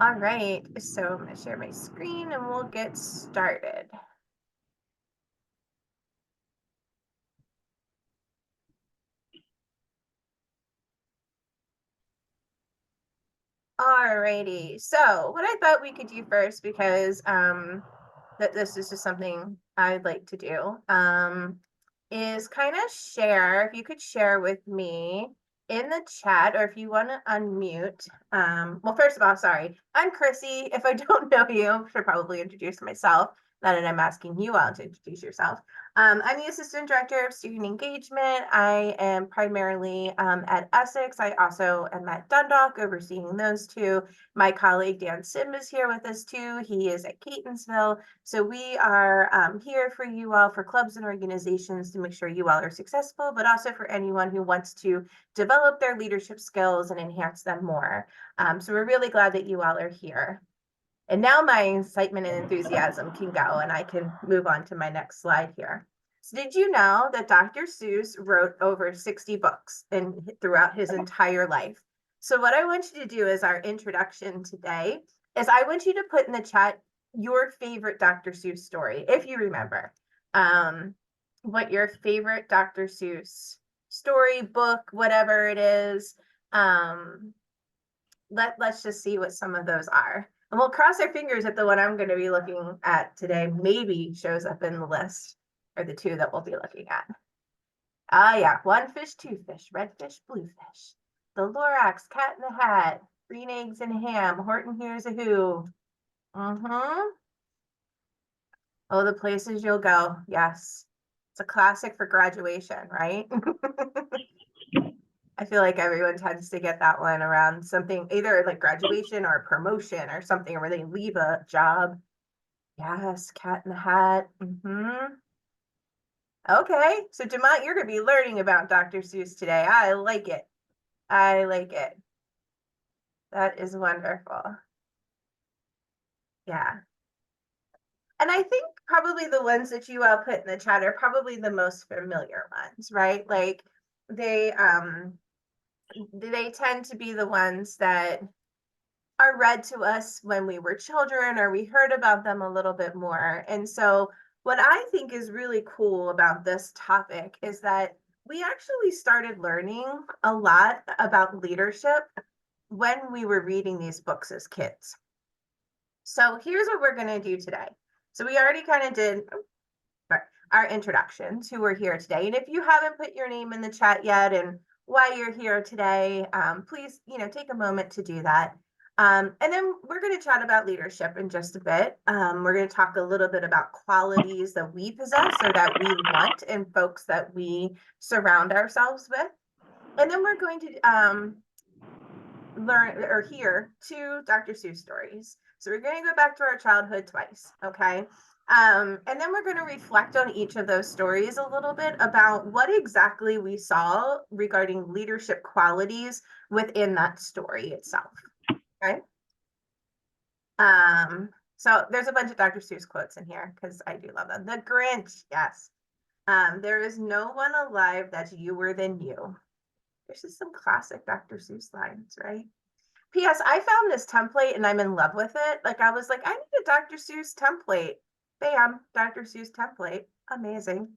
All right, so I'm gonna share my screen and we'll get started. All righty, so what I thought we could do first, because that this is just something I'd like to do, is kind of share, if you could share with me in the chat, or if you want to unmute. Well, first of all, sorry, I'm Chrissy. If I don't know you, I should probably introduce myself, now that I'm asking you all to introduce yourself. I'm the Assistant Director of Student Engagement. I am primarily at Essex. I also am at Dundalk, overseeing those two. My colleague Dan Sim is here with us too. He is at Catonsville. So we are here for you all, for clubs and organizations, to make sure you all are successful, but also for anyone who wants to develop their leadership skills and enhance them more. So we're really glad that you all are here. And now my excitement and enthusiasm can go, and I can move on to my next slide here. So did you know that Dr. Seuss wrote over 60 books throughout his entire life? So what I want you to do as our introduction today is I want you to put in the chat your favorite Dr. Seuss story, if you remember. What your favorite Dr. Seuss story, book, whatever it is. Let's just see what some of those are. And we'll cross our fingers that the one I'm going to be looking at today maybe shows up in the list, or the two that we'll be looking at. Ah, yeah. One fish, two fish, red fish, blue fish. The Lorax, Cat in the Hat, Green Eggs and Ham, Horton Hears a Who. Mm-hmm. Oh, the places you'll go. Yes. It's a classic for graduation, right? I feel like everyone tends to get that one around something, either like graduation or promotion or something, where they leave a job. Yes, Cat in the Hat. Okay, so Demont, you're going to be learning about Dr. Seuss today. I like it. I like it. That is wonderful. Yeah. And I think probably the ones that you all put in the chat are probably the most familiar ones, right? Like they tend to be the ones that are read to us when we were children, or we heard about them a little bit more. And so what I think is really cool about this topic is that we actually started learning a lot about leadership when we were reading these books as kids. So here's what we're going to do today. So we already kind of did our introduction to who we're here today. And if you haven't put your name in the chat yet and why you're here today, please, take a moment to do that. And then we're going to chat about leadership in just a bit. We're going to talk a little bit about qualities that we possess or that we want in folks that we surround ourselves with. And then we're going to learn or hear two Dr. Seuss stories. So we're going to go back to our childhood twice, okay? And then we're going to reflect on each of those stories a little bit about what exactly we saw regarding leadership qualities within that story itself, okay? So there's a bunch of Dr. Seuss quotes in here because I do love them. The Grinch, yes. There is no one alive that's youer than you. There's just some classic Dr. Seuss lines, right? P.S. I found this template and I'm in love with it. Like, I was like, I need a Dr. Seuss template. Bam, Dr. Seuss template. Amazing.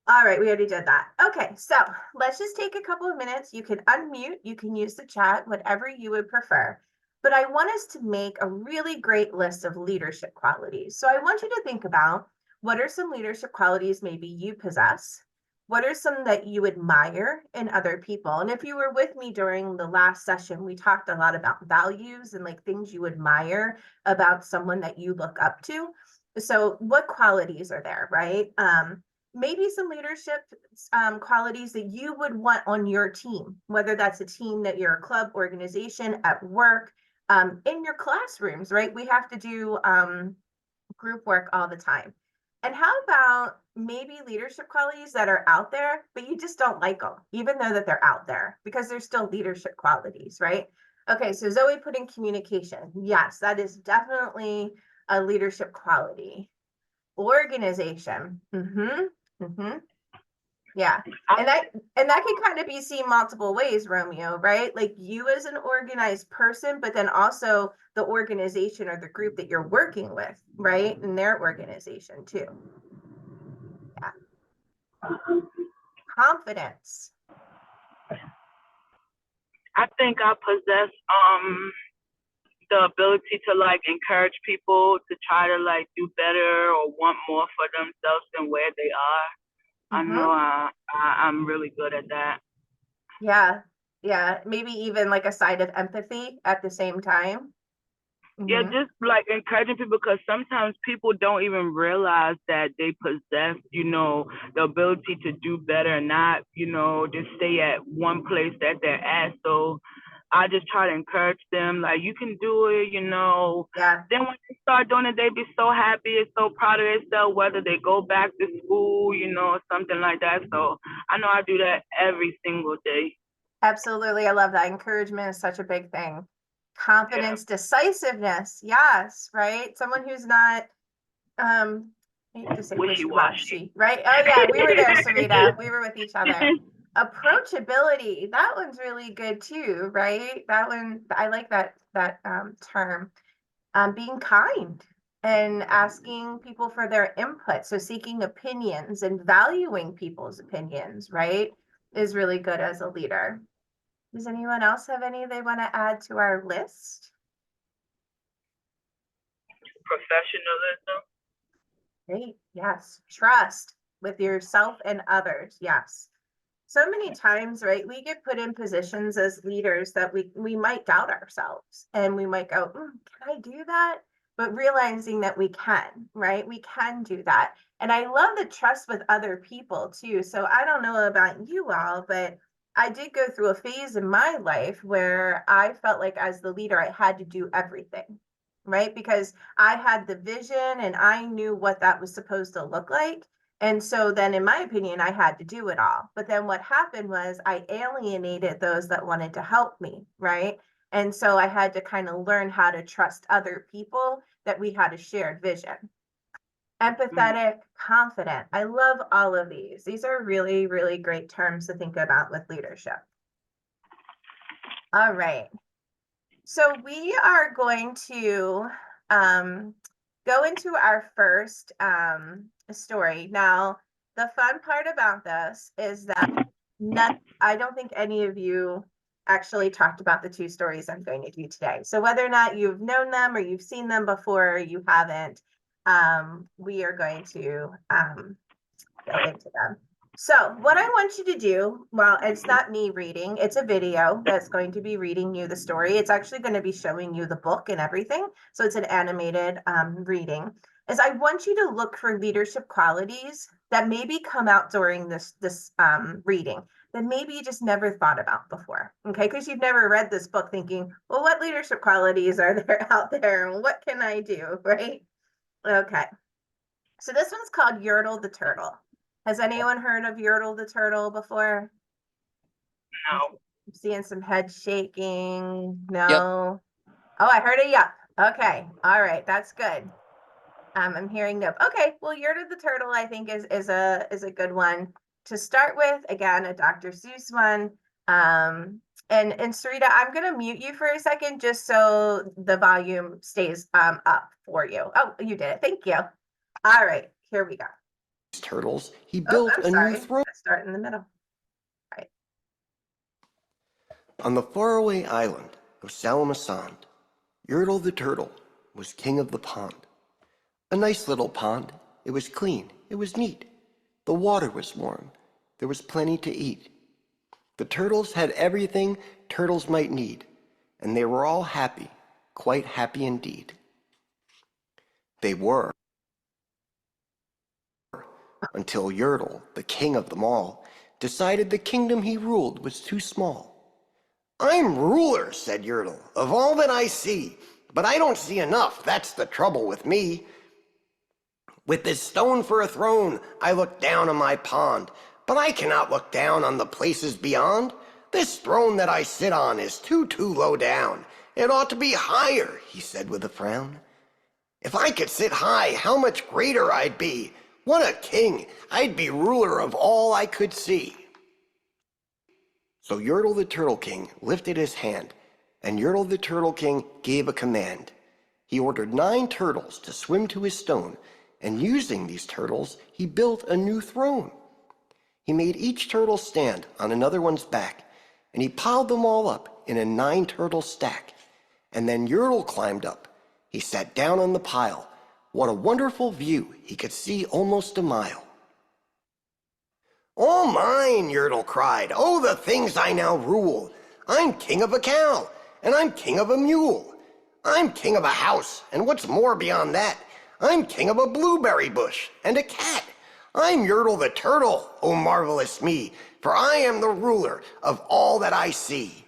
All right, we already did that. Okay, so let's just take a couple of minutes. You can unmute, you can use the chat, whatever you would prefer. But I want us to make a really great list of leadership qualities. So I want you to think about, what are some leadership qualities maybe you possess? What are some that you admire in other people? And if you were with me during the last session, we talked a lot about values and like things you admire about someone that you look up to. So what qualities are there, right? Maybe some leadership qualities that you would want on your team, whether that's a team that you're a club, organization, at work, in your classrooms, right? We have to do group work all the time. And how about maybe leadership qualities that are out there, but you just don't like them, even though that they're out there, because they're still leadership qualities, right? Okay, so Zoe put in communication. Yes, that is definitely a leadership quality. Organization. Yeah. And that can kind of be seen multiple ways, Romeo, right? Like you as an organized person, but then also the organization or the group that you're working with, right? And their organization too. Yeah. Confidence. I think I possess the ability to like encourage people to try to like do better or want more for themselves than where they are. I know I'm really good at that. Yeah. Yeah. Maybe even like a side of empathy at the same time. Yeah, just like encouraging people, because sometimes people don't even realize that they possess, the ability to do better and not, just stay at one place that they're at. So I just try to encourage them, like, you can do it, Yeah. Then when they start doing it, they be so happy and so proud of themselves, whether they go back to school, something like that. So I know I do that every single day. Absolutely. I love that. Encouragement is such a big thing. Confidence, decisiveness. Yes, right? Someone who's not I hate to say wishy-washy, right? Oh yeah, we were there, Sarita. We were with each other. Approachability. That one's really good too, right? That one, I like that term. Being kind and asking people for their input. So seeking opinions and valuing people's opinions, right? Is really good as a leader. Does anyone else have any they want to add to our list? Professionalism. Great. Yes. Trust with yourself and others. Yes. So many times, right, we get put in positions as leaders that we might doubt ourselves and we might go, can I do that? But realizing that we can, right? We can do that. And I love the trust with other people too. So I don't know about you all, but I did go through a phase in my life where I felt like as the leader, I had to do everything, right? Because I had the vision and I knew what that was supposed to look like. And so then, in my opinion, I had to do it all. But then what happened was I alienated those that wanted to help me, right? And so I had to kind of learn how to trust other people that we had a shared vision. Empathetic, confident. I love all of these. These are really, really great terms to think about with leadership. All right. So we are going to go into our first story. Now, the fun part about this is that I don't think any of you actually talked about the two stories I'm going to do today. So whether or not you've known them or you've seen them before, or you haven't, we are going to go into them. So what I want you to do, well, it's not me reading, it's a video that's going to be reading you the story. It's actually going to be showing you the book and everything. So it's an animated reading. Is I want you to look for leadership qualities that maybe come out during this reading that maybe you just never thought about before. Okay, because you've never read this book thinking, well, what leadership qualities are there out there and what can I do, right? Okay. So this one's called Yertle the Turtle. Has anyone heard of Yertle the Turtle before? No. I'm seeing some head shaking. No. Yep. Oh, I heard a yup. Okay. All right. That's good. I'm hearing nope. Okay. Well, Yertle the Turtle, I think is a good one to start with. Again, a Dr. Seuss one. And Sarita, I'm gonna mute you for a second just so the volume stays up for you. Oh, you did it. Thank you. All right. Here we go. Turtles, he built a new throne. Let's start in the middle. All right. On the faraway island of Salamasand, Yertle the turtle was king of the pond. A nice little pond. It was clean. It was neat. The water was warm. There was plenty to eat. The turtles had everything turtles might need, and they were all happy, quite happy indeed. They were, until Yertle, the king of them all, decided the kingdom he ruled was too small. I'm ruler, said Yertle, of all that I see, but I don't see enough, that's the trouble with me. With this stone for a throne, I look down on my pond, but I cannot look down on the places beyond. This throne that I sit on is too low down. It ought to be higher, he said with a frown. If I could sit high, how much greater I'd be. What a king! I'd be ruler of all I could see. So Yertle the Turtle King lifted his hand, and Yertle the Turtle King gave a command. He ordered 9 turtles to swim to his stone, and using these turtles, he built a new throne. He made each turtle stand on another one's back, and he piled them all up in a 9-turtle stack. And then Yertle climbed up. He sat down on the pile. What a wonderful view! He could see almost a mile. All mine, Yertle cried. Oh, the things I now rule. I'm king of a cow, and I'm king of a mule. I'm king of a house, and what's more beyond that, I'm king of a blueberry bush and a cat. I'm Yertle the Turtle, oh marvelous me, for I am the ruler of all that I see.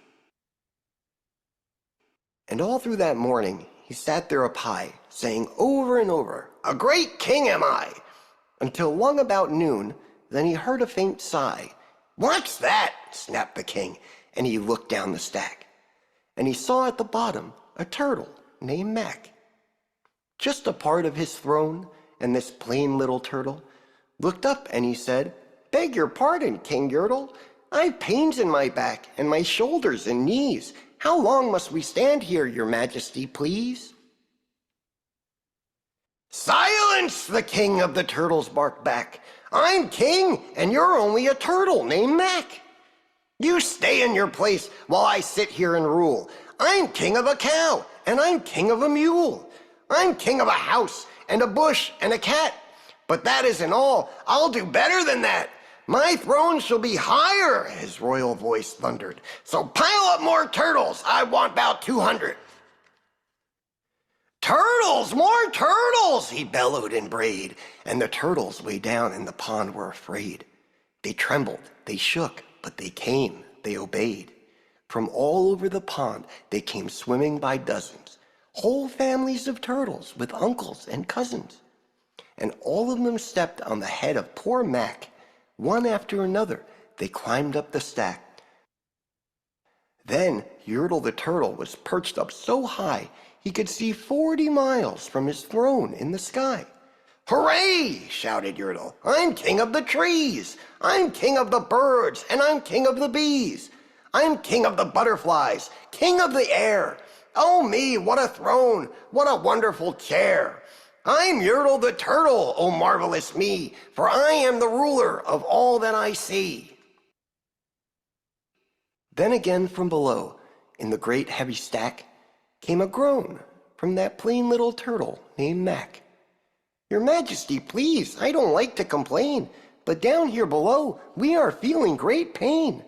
And all through that morning, he sat there up high, saying over and over, a great king am I, until long about noon, then he heard a faint sigh. What's that? Snapped the king, and he looked down the stack. And he saw at the bottom a turtle named Mac. Just a part of his throne, and this plain little turtle looked up and he said, Beg your pardon, King Yertle. I've pains in my back and my shoulders and knees. How long must we stand here, your majesty, please? Silence, the king of the turtles barked back. I'm king, and you're only a turtle named Mac. You stay in your place while I sit here and rule. I'm king of a cow, and I'm king of a mule. I'm king of a house, and a bush, and a cat. But that isn't all. I'll do better than that. My throne shall be higher, his royal voice thundered. So pile up more turtles. I want about 200. Turtles, more turtles, he bellowed and brayed, and the turtles way down in the pond were afraid. They trembled, they shook, but they came, they obeyed. From all over the pond they came swimming by dozens, whole families of turtles with uncles and cousins. And all of them stepped on the head of poor Mac. One after another, they climbed up the stack. Then Yertle the Turtle was perched up so high he could see 40 miles from his throne in the sky. Hooray! Shouted Yertle. I'm king of the trees. I'm king of the birds, and I'm king of the bees. I'm king of the butterflies, king of the air. Oh me, what a throne, what a wonderful chair. I'm Yertle the Turtle, oh marvelous me, for I am the ruler of all that I see. Then again from below, in the great heavy stack, came a groan from that plain little turtle named Mac. Your Majesty, please, I don't like to complain, but down here below we are feeling great pain.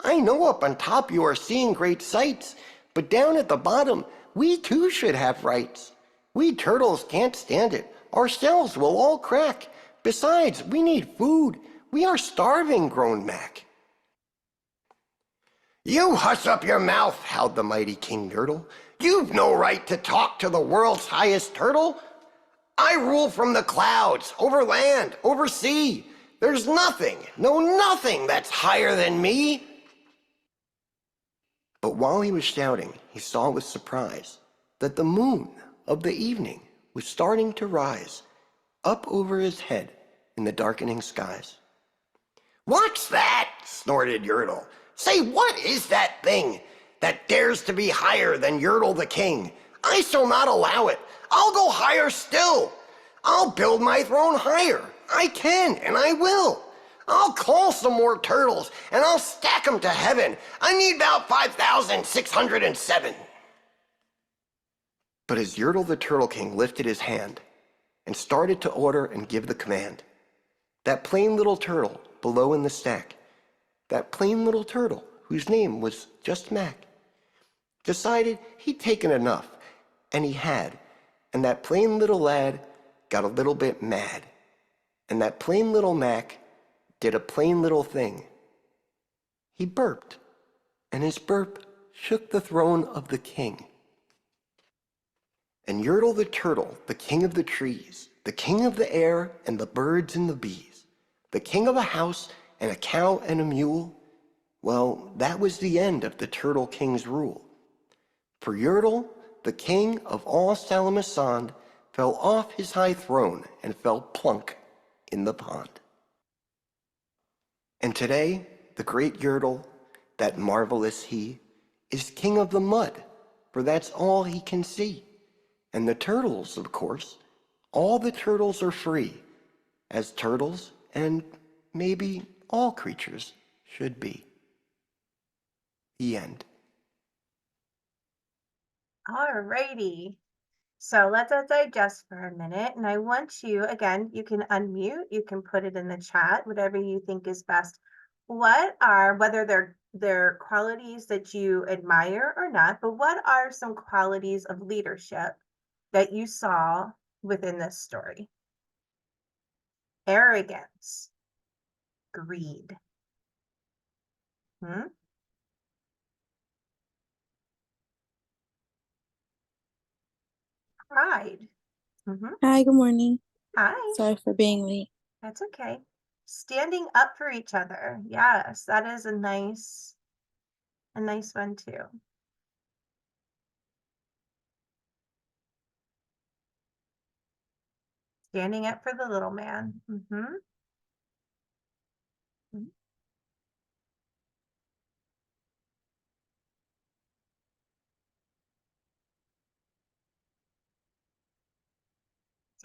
I know up on top you are seeing great sights, but down at the bottom we too should have rights. We turtles can't stand it. Our shells will all crack. Besides, we need food. We are starving, groaned Mac. You hush up your mouth, howled the mighty King Yertle. You've no right to talk to the world's highest turtle. I rule from the clouds, over land, over sea. There's nothing, no nothing that's higher than me. But while he was shouting, he saw with surprise that the moon of the evening was starting to rise up over his head in the darkening skies. What's that? Snorted Yertle. Say, what is that thing that dares to be higher than Yertle the King? I shall not allow it. I'll go higher still. I'll build my throne higher. I can, and I will. I'll call some more turtles, and I'll stack them to heaven. I need about 5,607. But as Yertle the Turtle King lifted his hand and started to order and give the command, that plain little turtle below in the stack, that plain little turtle whose name was just Mac, decided he'd taken enough, and he had, and that plain little lad got a little bit mad, and that plain little Mac did a plain little thing. He burped, and his burp shook the throne of the king. And Yertle the Turtle, the king of the trees, the king of the air and the birds and the bees, the king of a house and a cow and a mule, well, that was the end of the Turtle King's rule. For Yertle, the king of all Salamasand, fell off his high throne and fell plunk in the pond. And today, the great Yertle, that marvelous he, is king of the mud, for that's all he can see. And the turtles, of course, all the turtles are free, as turtles and maybe all creatures should be. The end. Alrighty. So let us digest for a minute. And I want you, again, you can unmute, you can put it in the chat, whatever you think is best. What are, whether they're qualities that you admire or not, but what are some qualities of leadership that you saw within this story? Arrogance, greed. Pride. Hi, good morning. Hi. Sorry for being late. That's okay. Standing up for each other. Yes, that is a nice one too. Standing up for the little man.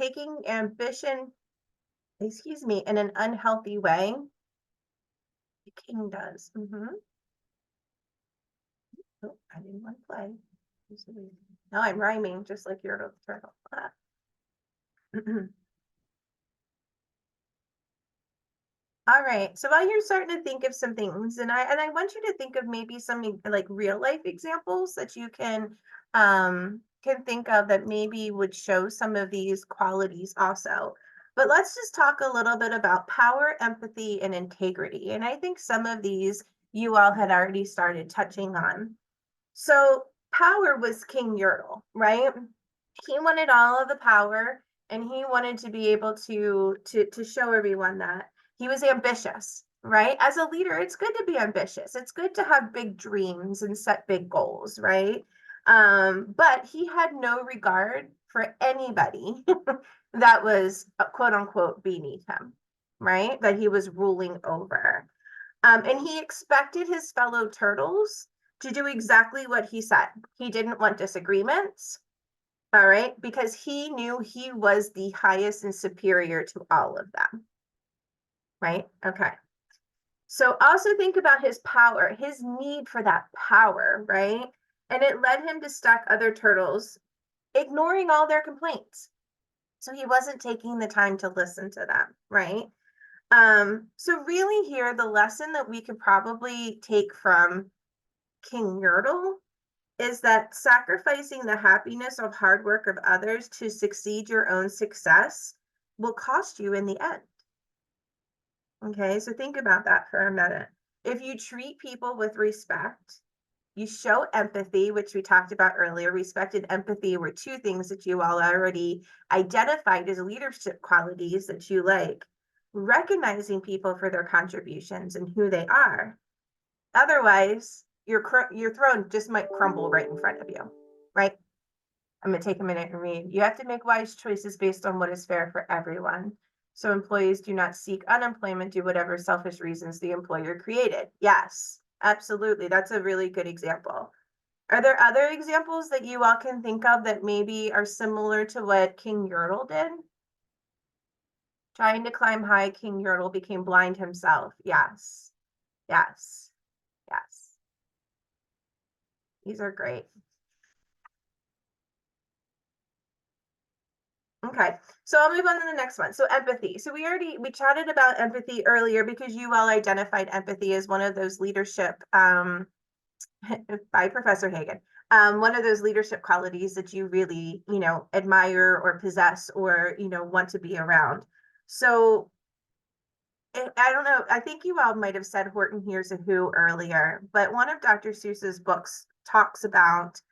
Taking ambition, excuse me, in an unhealthy way. The king does. Oh, I didn't want to play. Now I'm rhyming just like you're the turtle. All right. So while you're starting to think of some things, and I want you to think of maybe some like real life examples that you can think of that maybe would show some of these qualities also. But let's just talk a little bit about power, empathy, and integrity. And I think some of these you all had already started touching on. So power was King Yertle, right? He wanted all of the power, and he wanted to be able to show everyone that he was ambitious, right? As a leader, it's good to be ambitious. It's good to have big dreams and set big goals, right? But he had no regard for anybody that was quote unquote beneath him, right? That he was ruling over. And he expected his fellow turtles to do exactly what he said. He didn't want disagreements. All right, because he knew he was the highest and superior to all of them. Right? Okay. So also think about his power, his need for that power, right? And it led him to stalk other turtles, ignoring all their complaints. So he wasn't taking the time to listen to them, right? So really here, the lesson that we could probably take from King Yertle is that sacrificing the happiness of hard work of others to succeed your own success will cost you in the end. Okay, so think about that for a minute. If you treat people with respect, you show empathy, which we talked about earlier. Respect and empathy were two things that you all already identified as leadership qualities that you like. Recognizing people for their contributions and who they are. Otherwise, your throne just might crumble right in front of you, right? I'm going to take a minute and read. You have to make wise choices based on what is fair for everyone. So employees do not seek unemployment due whatever selfish reasons the employer created. Yes, absolutely. That's a really good example. Are there other examples that you all can think of that maybe are similar to what King Yertle did? Trying to climb high, King Yertle became blind himself. Yes, yes, yes. These are great. Okay, so I'll move on to the next one. So empathy. So we chatted about empathy earlier because you all identified empathy as one of those leadership, by Professor Hagen, one of those leadership qualities that you really, admire or possess or, want to be around. So I don't know, I think you all might have said Horton Hears a Who earlier, but one of Dr. Seuss's books talks about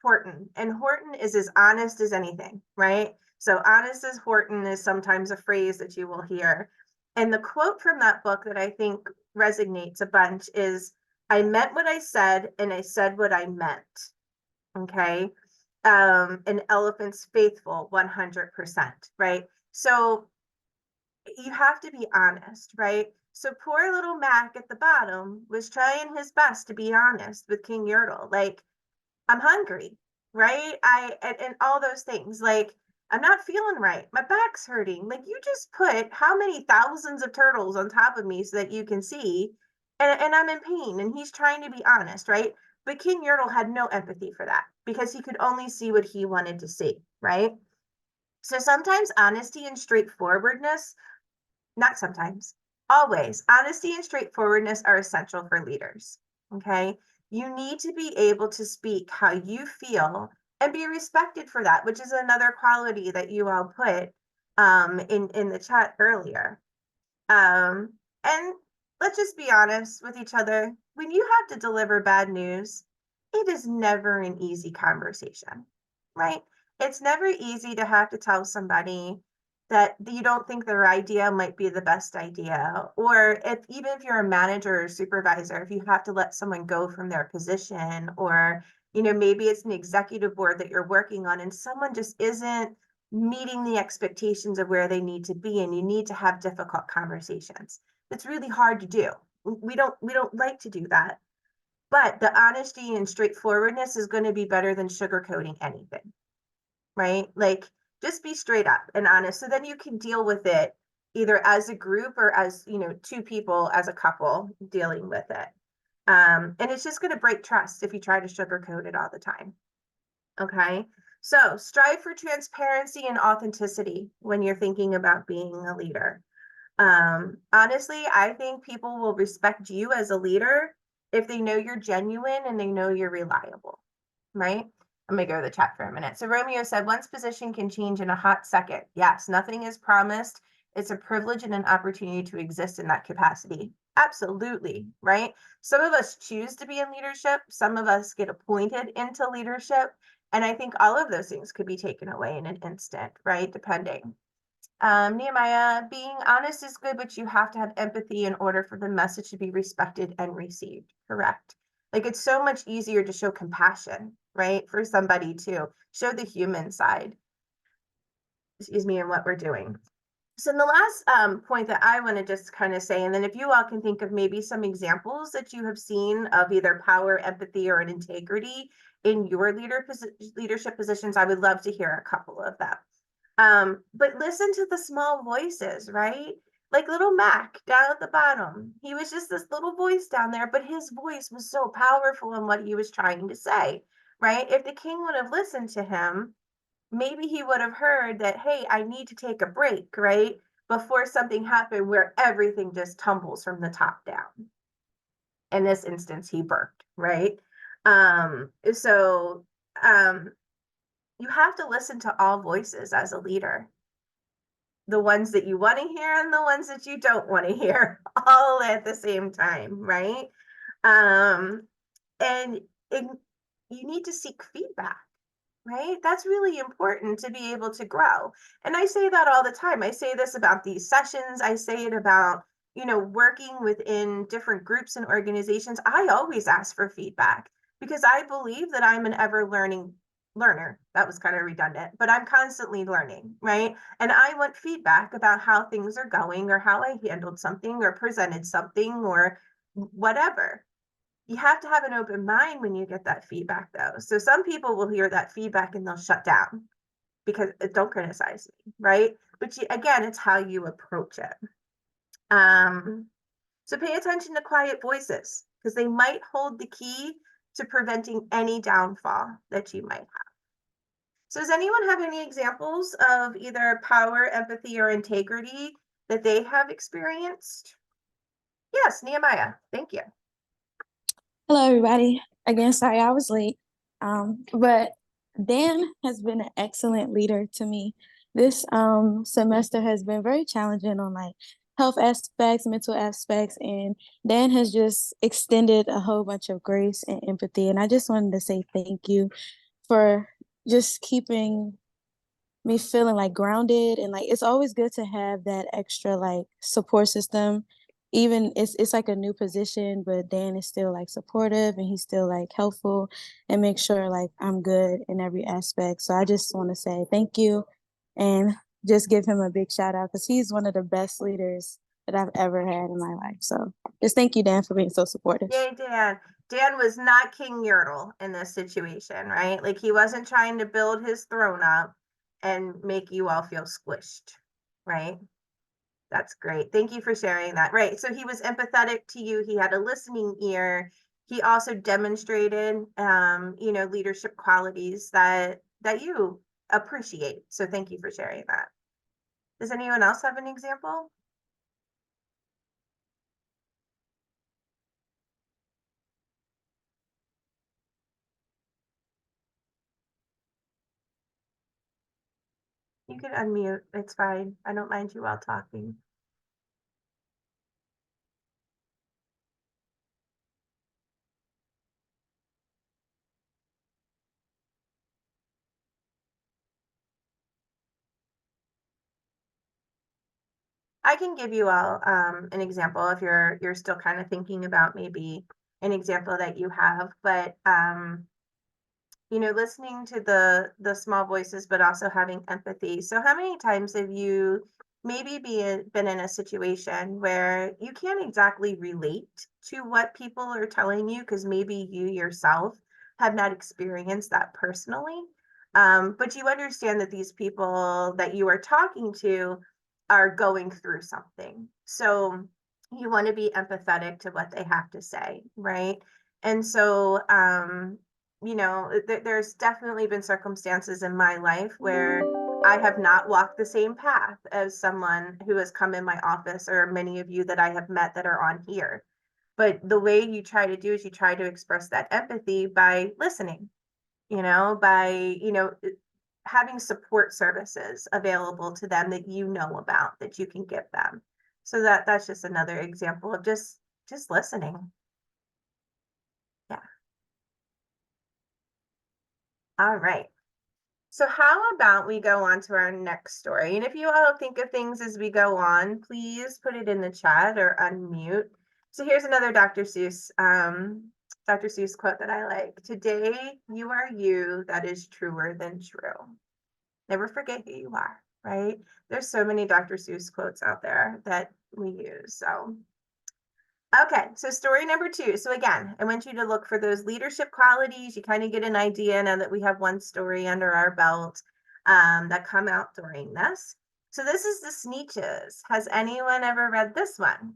Horton, and Horton is as honest as anything, right? So honest as Horton is sometimes a phrase that you will hear. And the quote from that book that I think resonates a bunch is, I meant what I said and I said what I meant. Okay. An elephant's faithful 100%, right? So you have to be honest, right? So poor little Mac at the bottom was trying his best to be honest with King Yertle. Like, I'm hungry, right? And all those things. Like, I'm not feeling right. My back's hurting. Like, you just put how many thousands of turtles on top of me so that you can see, and I'm in pain. And he's trying to be honest, right? But King Yertle had no empathy for that because he could only see what he wanted to see, right? So sometimes honesty and straightforwardness, not sometimes, always, honesty and straightforwardness are essential for leaders. Okay. You need to be able to speak how you feel and be respected for that, which is another quality that you all put in the chat earlier. And let's just be honest with each other. When you have to deliver bad news, it is never an easy conversation, right? It's never easy to have to tell somebody that you don't think their idea might be the best idea. Or if even if you're a manager or supervisor, if you have to let someone go from their position, or maybe it's an executive board that you're working on and someone just isn't meeting the expectations of where they need to be, and you need to have difficult conversations. It's really hard to do. We don't like to do that. But the honesty and straightforwardness is going to be better than sugarcoating anything, right? Like, just be straight up and honest. So then you can deal with it either as a group or as, two people as a couple dealing with it. And it's just going to break trust if you try to sugarcoat it all the time. Okay. So strive for transparency and authenticity when you're thinking about being a leader. Honestly, I think people will respect you as a leader if they know you're genuine and they know you're reliable, right? I'm gonna go to the chat for a minute. So Romeo said, one's position can change in a hot second. Yes, nothing is promised. It's a privilege and an opportunity to exist in that capacity. Absolutely, right? Some of us choose to be in leadership. Some of us get appointed into leadership. And I think all of those things could be taken away in an instant, right? Depending. Nehemiah, being honest is good, but you have to have empathy in order for the message to be respected and received. Correct. Like, it's so much easier to show compassion, right? For somebody to show the human side, excuse me, in what we're doing. So the last point that I want to just kind of say, and then if you all can think of maybe some examples that you have seen of either power, empathy, or an integrity in your leadership positions, I would love to hear a couple of them. But listen to the small voices, right? Like little Mac down at the bottom. He was just this little voice down there, but his voice was so powerful in what he was trying to say, right? If the king would have listened to him, maybe he would have heard that, hey, I need to take a break, right? Before something happened where everything just tumbles from the top down. In this instance, he burped, right? So you have to listen to all voices as a leader. The ones that you want to hear and the ones that you don't want to hear, all at the same time, right? And you need to seek feedback, right? That's really important to be able to grow. And I say that all the time. I say this about these sessions. I say it about, working within different groups and organizations. I always ask for feedback because I believe that I'm an ever learning learner. That was kind of redundant, but I'm constantly learning, right? And I want feedback about how things are going or how I handled something or presented something or whatever. You have to have an open mind when you get that feedback, though. So some people will hear that feedback and they'll shut down because don't criticize me, right? But again, it's how you approach it. So pay attention to quiet voices because they might hold the key to preventing any downfall that you might have. So does anyone have any examples of either power, empathy, or integrity that they have experienced? Yes, Nehemiah, thank you. Hello, everybody. Again, sorry I was late. But Dan has been an excellent leader to me. This semester has been very challenging on like health aspects, mental aspects, and Dan has just extended a whole bunch of grace and empathy. And I just wanted to say thank you for just keeping me feeling like grounded, and like it's always good to have that extra like support system. Even it's like a new position, but Dan is still like supportive and he's still like helpful and make sure like I'm good in every aspect. So I just want to say thank you and just give him a big shout out because he's one of the best leaders that I've ever had in my life. So just thank you, Dan, for being so supportive. Yay, Dan. Dan was not King Yertle in this situation, right? Like he wasn't trying to build his throne up and make you all feel squished, right? That's great. Thank you for sharing that. Right. So he was empathetic to you. He had a listening ear. He also demonstrated, leadership qualities that you appreciate. So thank you for sharing that. Does anyone else have an example? You can unmute. It's fine. I don't mind you all talking. I can give you all an example if you're still kind of thinking about maybe an example that you have, but listening to the small voices, but also having empathy. So how many times have you maybe been in a situation where you can't exactly relate to what people are telling you because maybe you yourself have not experienced that personally, but you understand that these people that you are talking to are going through something. So you want to be empathetic to what they have to say, right? And so there's definitely been circumstances in my life where I have not walked the same path as someone who has come in my office or many of you that I have met that are on here. But the way you try to do is you try to express that empathy by listening, by having support services available to them that you know about that you can give them. So that's just another example of just listening. Yeah. All right. So how about we go on to our next story? And if you all think of things as we go on, please put it in the chat or unmute. So here's another Dr. Seuss quote that I like. Today you are you, that is truer than true. Never forget who you are, right? There's so many Dr. Seuss quotes out there that we use. So okay, so story number 2. So again, I want you to look for those leadership qualities. You kind of get an idea now that we have one story under our belt that come out during this. So this is the Sneetches. Has anyone ever read this one?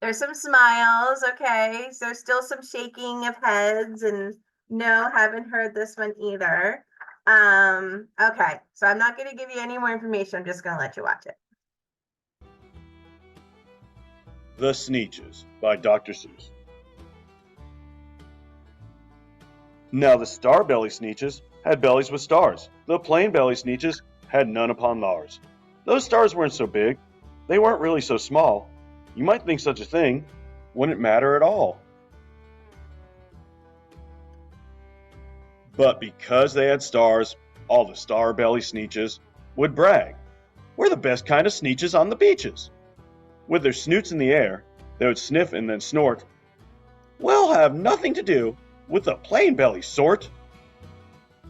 There's some smiles, okay. So there's still some shaking of heads and no, haven't heard this one either. Okay, so I'm not going to give you any more information. I'm just going to let you watch it. The Sneetches by Dr. Seuss. Now the star-belly Sneetches had bellies with stars. The plain-belly Sneetches had none upon theirs. Those stars weren't so big. They weren't really so small. You might think such a thing wouldn't matter at all. But because they had stars, all the star-belly Sneetches would brag. We're the best kind of Sneetches on the beaches. With their snoots in the air, they would sniff and then snort. We'll have nothing to do with the plain belly sort.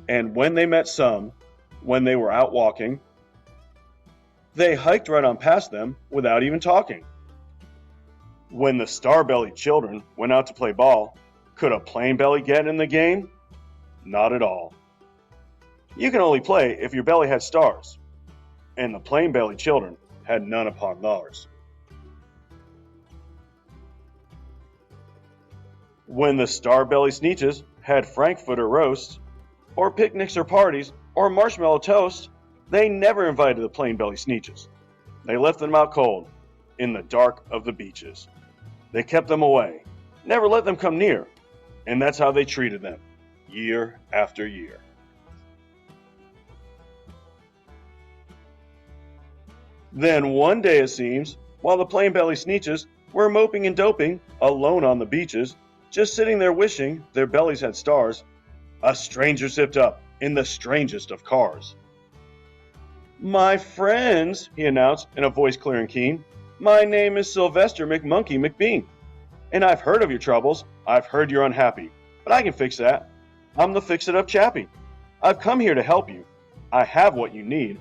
And when they met some, when they were out walking, they hiked right on past them without even talking. When the star-bellied children went out to play ball, could a plain belly get in the game? Not at all. You can only play if your belly had stars, and the plain-bellied children had none upon theirs. When the star-belly Sneetches had frankfurter roasts, or picnics or parties, or marshmallow toast, they never invited the plain-belly Sneetches. They left them out cold, in the dark of the beaches. They kept them away, never let them come near, and that's how they treated them, year after year. Then one day it seems, while the plain-belly Sneetches were moping and doping, alone on the beaches, just sitting there wishing their bellies had stars, a stranger zipped up in the strangest of cars. My friends, he announced in a voice clear and keen, my name is Sylvester McMonkey McBean, and I've heard of your troubles. I've heard you're unhappy, but I can fix that. I'm the fix-it-up chappie. I've come here to help you. I have what you need.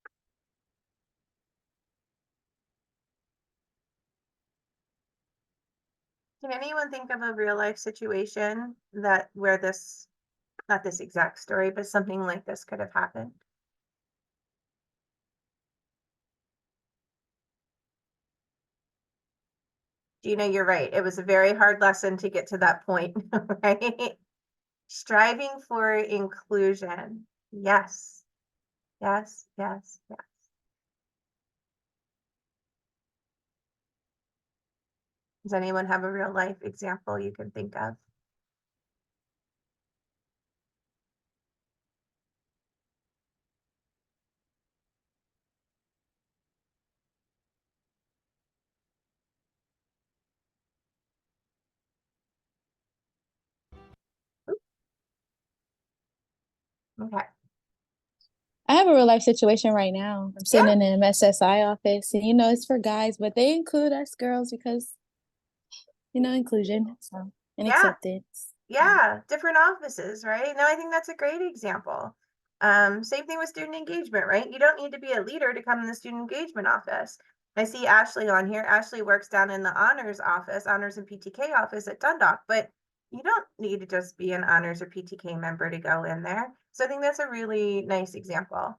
Can anyone think of a real life situation that where this, not this exact story, but something like this could have happened? Gina, you're right. It was a very hard lesson to get to that point, right? Striving for inclusion. Yes, yes, yes, yes. Does anyone have a real life example you can think of? Okay. I have a real life situation right now. I'm sitting Yeah, in an MSSI office, and it's for guys, but they include us girls because inclusion, so and yeah. acceptance. Yeah, different offices, right? No, I think that's a great example. Same thing with student engagement, right? You don't need to be a leader to come in the student engagement office. I see Ashley on here. Ashley works down in the honors office, honors and PTK office at Dundalk, but you don't need to just be an honors or PTK member to go in there. So I think that's a really nice example.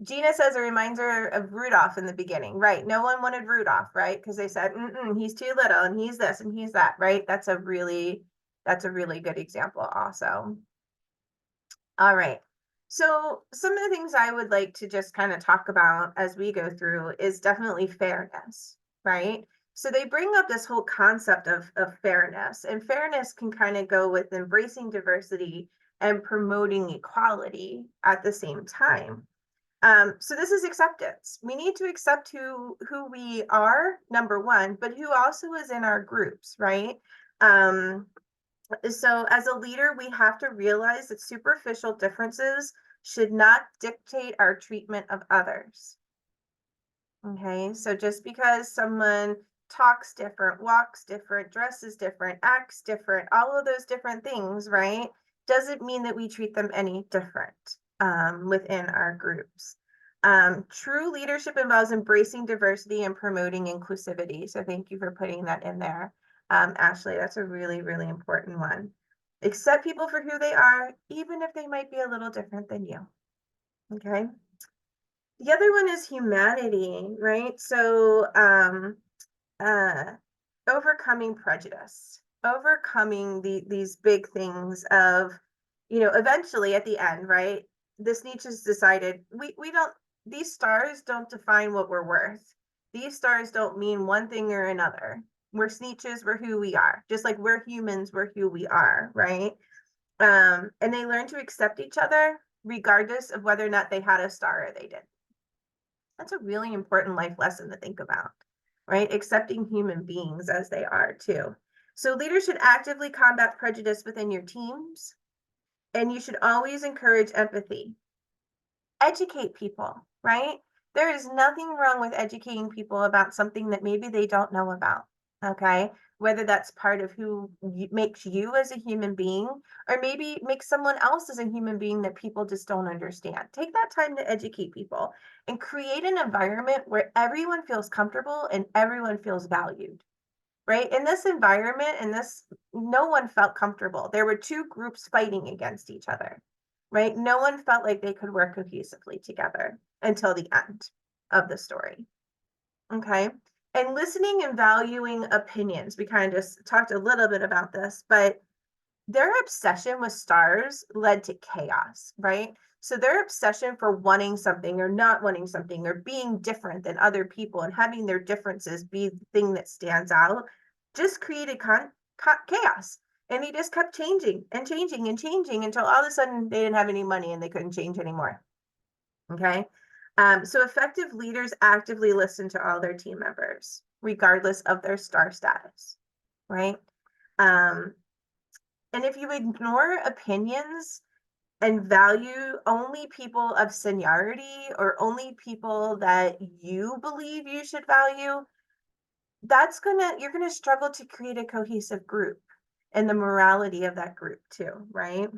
Gina says it reminds her of Rudolph in the beginning, right? No one wanted Rudolph, right? Because they said, he's too little and he's this and he's that, right? That's a really good example also. All right. So some of the things I would like to just kind of talk about as we go through is definitely fairness, right? So they bring up this whole concept of fairness, and fairness can kind of go with embracing diversity and promoting equality at the same time. So this is acceptance. We need to accept who we are, number one, but who also is in our groups, right? So as a leader, we have to realize that superficial differences should not dictate our treatment of others. Okay, so just because someone talks different, walks different, dresses different, acts different, all of those different things, right, doesn't mean that we treat them any different within our groups. True leadership involves embracing diversity and promoting inclusivity. So thank you for putting that in there, Ashley. That's a really, really important one. Accept people for who they are, even if they might be a little different than you. Okay. The other one is humanity, right? So uh overcoming prejudice, overcoming these big things of, eventually at the end, right? This Nietzsche's decided we don't, these stars don't define what we're worth. These stars don't mean one thing or another. We're Sneetches, we're who we are. Just like we're humans, we're who we are, right? And they learn to accept each other regardless of whether or not they had a star or they did. That's a really important life lesson to think about, right? Accepting human beings as they are too. So leaders should actively combat prejudice within your teams, and you should always encourage empathy. Educate people, right? There is nothing wrong with educating people about something that maybe they don't know about, okay? Whether that's part of who makes you as a human being, or maybe makes someone else as a human being that people just don't understand. Take that time to educate people and create an environment where everyone feels comfortable and everyone feels valued, right? In this environment, no one felt comfortable. There were two groups fighting against each other, right? No one felt like they could work cohesively together until the end of the story. Okay. And listening and valuing opinions. We kind of just talked a little bit about this, but their obsession with stars led to chaos, right? So their obsession for wanting something or not wanting something or being different than other people and having their differences be the thing that stands out just created chaos. And they just kept changing and changing and changing until all of a sudden they didn't have any money and they couldn't change anymore. Okay. So effective leaders actively listen to all their team members, regardless of their star status, right? And if you ignore opinions and value only people of seniority or only people that you believe you should value, you're gonna struggle to create a cohesive group and the morality of that group too, right?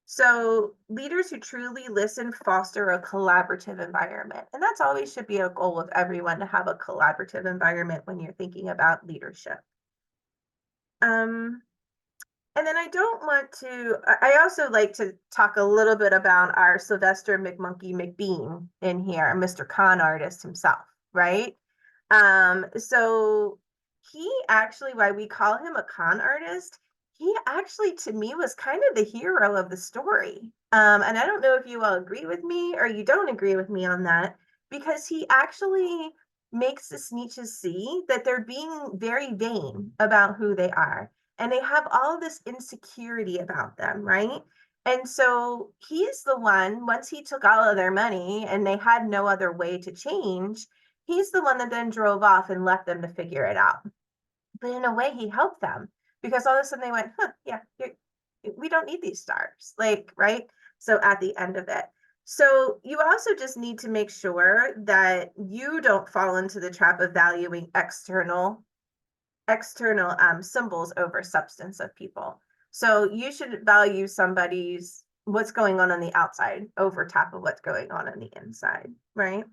So leaders who truly listen foster a collaborative environment. And that's always should be a goal of everyone, to have a collaborative environment when you're thinking about leadership. And then I don't want to, I also like to talk a little bit about our Sylvester McMonkey McBean in here, Mr. Con Artist himself, right? So he actually, why we call him a con artist, he actually to me was kind of the hero of the story. And I don't know if you all agree with me or you don't agree with me on that, because he actually makes the Sneetches see that they're being very vain about who they are. And they have all this insecurity about them, right? And so he's the one, once he took all of their money and they had no other way to change, he's the one that then drove off and left them to figure it out. But in a way, he helped them because all of a sudden they went, huh, yeah, we don't need these stars. Like, right? So at the end of it. So you also just need to make sure that you don't fall into the trap of valuing external symbols over substance of people. So you should value somebody's what's going on the outside over top of what's going on the inside, right?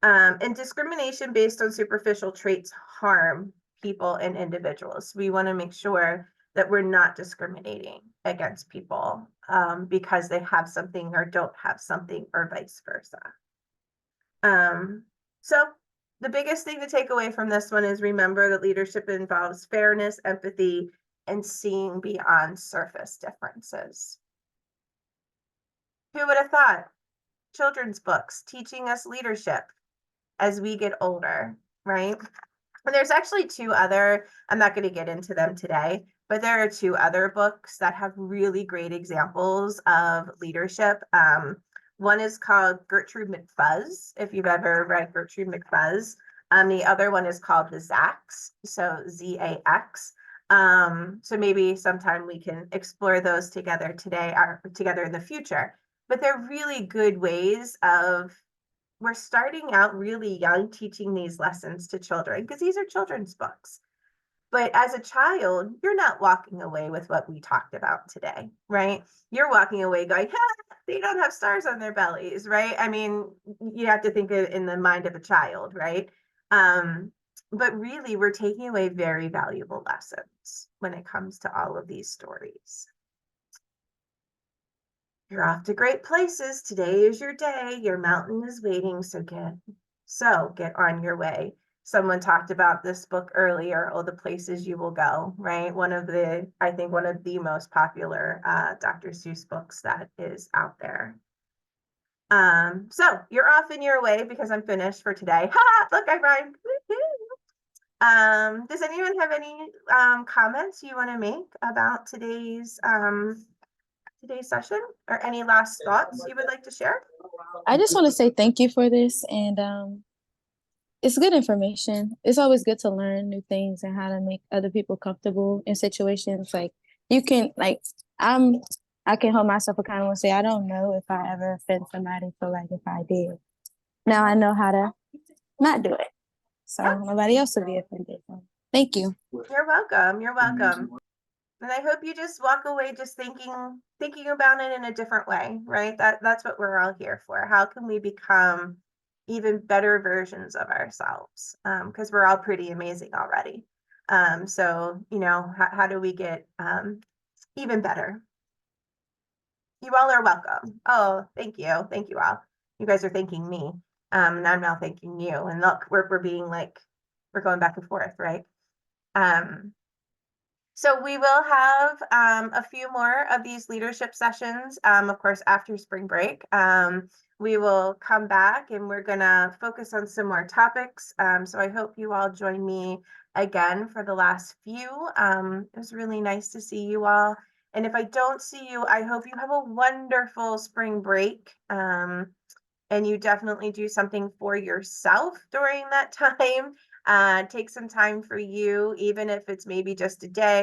And discrimination based on superficial traits harm people and individuals. We want to make sure that we're not discriminating against people because they have something or don't have something or vice versa. So the biggest thing to take away from this one is remember that leadership involves fairness, empathy, and seeing beyond surface differences. Who would have thought? Children's books teaching us leadership as we get older, right? And there's actually two other, I'm not going to get into them today, but there are two other books that have really great examples of leadership. One is called Gertrude McFuzz, if you've ever read Gertrude McFuzz. The other one is called The Zax, so Z-A-X. So maybe sometime we can explore those together today or together in the future. But they're really good ways of, we're starting out really young teaching these lessons to children because these are children's books. But as a child, you're not walking away with what we talked about today, right? You're walking away going, ha, they don't have stars on their bellies, right? I mean, you have to think in the mind of a child, right? But really, we're taking away very valuable lessons when it comes to all of these stories. You're off to great places. Today is your day. Your mountain is waiting, so get on your way. Someone talked about this book earlier, Oh, the Places You Will Go, right? I think one of the most popular Dr. Seuss books that is out there. So you're off in your way because I'm finished for today. Ha! Look, I rhymed. Does anyone have any comments you want to make about today's session or any last thoughts you would like to share? I just want to say thank you for this, and it's good information. It's always good to learn new things and how to make other people comfortable in situations. Like you can, like I can hold myself accountable and say I don't know if I ever offend somebody. So like if I did, now I know how to not do it, so nobody else will be offended. So, thank you. You're welcome. You're welcome. And I hope you just walk away just thinking about it in a different way, right? That's what we're all here for. How can we become even better versions of ourselves? Because we're all pretty amazing already. So, how do we get even better? You all are welcome. Oh, thank you. Thank you all. You guys are thanking me. And I'm now thanking you. And look, we're being like, we're going back and forth, right? So we will have a few more of these leadership sessions, of course, after spring break. We will come back and we're going to focus on some more topics. So I hope you all join me again for the last few. It was really nice to see you all. And if I don't see you, I hope you have a wonderful spring break. And you definitely do something for yourself during that time. Take some time for you, even if it's maybe just a day.